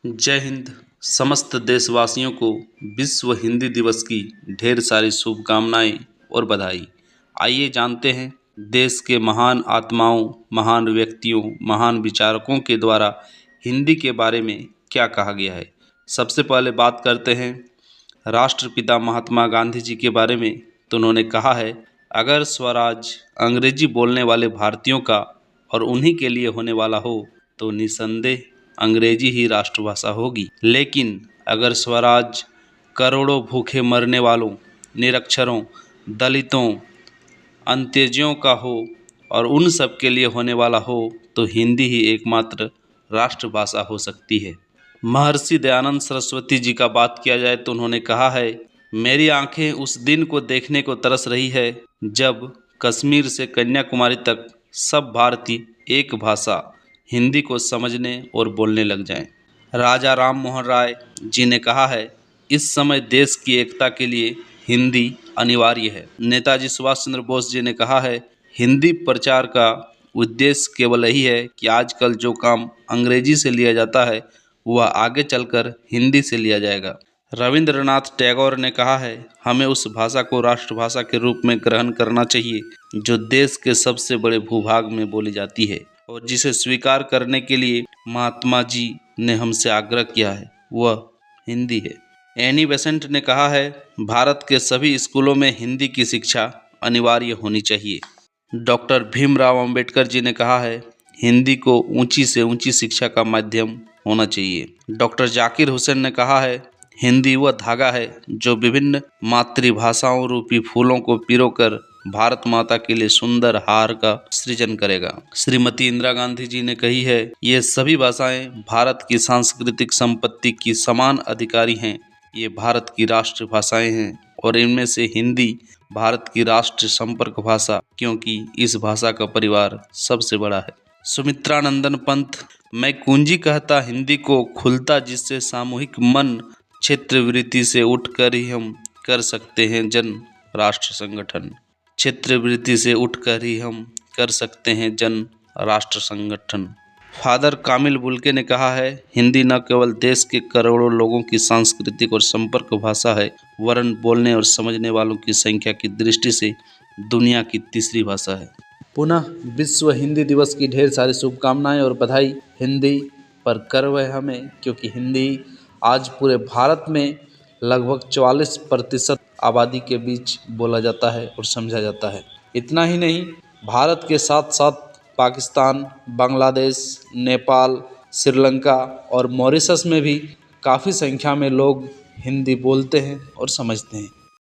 जय हिंद। समस्त देशवासियों को विश्व हिंदी दिवस की ढेर सारी शुभकामनाएं और बधाई। आइए जानते हैं देश के महान आत्माओं, महान व्यक्तियों, महान विचारकों के द्वारा हिंदी के बारे में क्या कहा गया है। सबसे पहले बात करते हैं राष्ट्रपिता महात्मा गांधी जी के बारे में। तो उन्होंने कहा है, अगर स्वराज अंग्रेजी बोलने वाले भारतीयों का और उन्हीं के लिए होने वाला हो तो निसंदेह अंग्रेजी ही राष्ट्रभाषा होगी। लेकिन अगर स्वराज करोड़ों भूखे मरने वालों, निरक्षरों, दलितों, अंत्यजियों का हो और उन सब के लिए होने वाला हो तो हिंदी ही एकमात्र राष्ट्रभाषा हो सकती है। महर्षि दयानंद सरस्वती जी का बात किया जाए तो उन्होंने कहा है, मेरी आंखें उस दिन को देखने को तरस रही है जब कश्मीर से कन्याकुमारी तक सब भारतीय एक भाषा हिंदी को समझने और बोलने लग जाएं। राजा राम मोहन राय जी ने कहा है, इस समय देश की एकता के लिए हिंदी अनिवार्य है। नेताजी सुभाष चंद्र बोस जी ने कहा है, हिंदी प्रचार का उद्देश्य केवल यही है कि आजकल जो काम अंग्रेजी से लिया जाता है वह आगे चलकर हिंदी से लिया जाएगा। रविंद्रनाथ टैगोर ने कहा है, हमें उस भाषा को राष्ट्रभाषा के रूप में ग्रहण करना चाहिए जो देश के सबसे बड़े भूभाग में बोली जाती है और जिसे स्वीकार करने के लिए महात्मा जी ने हमसे आग्रह किया है, वह हिंदी है। एनी बेसेंट ने कहा है, भारत के सभी स्कूलों में हिंदी की शिक्षा अनिवार्य होनी चाहिए। डॉक्टर भीमराव अंबेडकर जी ने कहा है, हिंदी को ऊंची से ऊंची शिक्षा का माध्यम होना चाहिए। डॉक्टर जाकिर हुसैन ने कहा है, हिंदी वह धागा है जो विभिन्न मातृभाषाओं रूपी फूलों को पिरोकर भारत माता के लिए सुंदर हार का सृजन करेगा। श्रीमती इंदिरा गांधी जी ने कही है, ये सभी भाषाएं भारत की सांस्कृतिक संपत्ति की समान अधिकारी हैं। ये भारत की राष्ट्र भाषाएं हैं और इनमें से हिंदी भारत की राष्ट्र संपर्क भाषा, क्योंकि इस भाषा का परिवार सबसे बड़ा है। सुमित्रा नंदन पंत, मैं कुंजी कहता हिंदी को खुलता जिससे सामूहिक मन क्षेत्रवृत्ति से उठकर ही हम कर सकते हैं जन राष्ट्र संगठन। क्षेत्रवृत्ति से उठकर ही हम कर सकते हैं जन राष्ट्र संगठन। फादर कामिल बुल्के ने कहा है, हिंदी न केवल देश के करोड़ों लोगों की सांस्कृतिक और संपर्क भाषा है, वरन बोलने और समझने वालों की संख्या की दृष्टि से दुनिया की तीसरी भाषा है। पुनः विश्व हिंदी दिवस की ढेर सारी शुभकामनाएं और बधाई। हिंदी पर गर्व है हमें, क्योंकि हिंदी आज पूरे भारत में लगभग 44% आबादी के बीच बोला जाता है और समझा जाता है। इतना ही नहीं, भारत के साथ साथ पाकिस्तान, बांग्लादेश, नेपाल, श्रीलंका और मॉरिशस में भी काफ़ी संख्या में लोग हिंदी बोलते हैं और समझते हैं।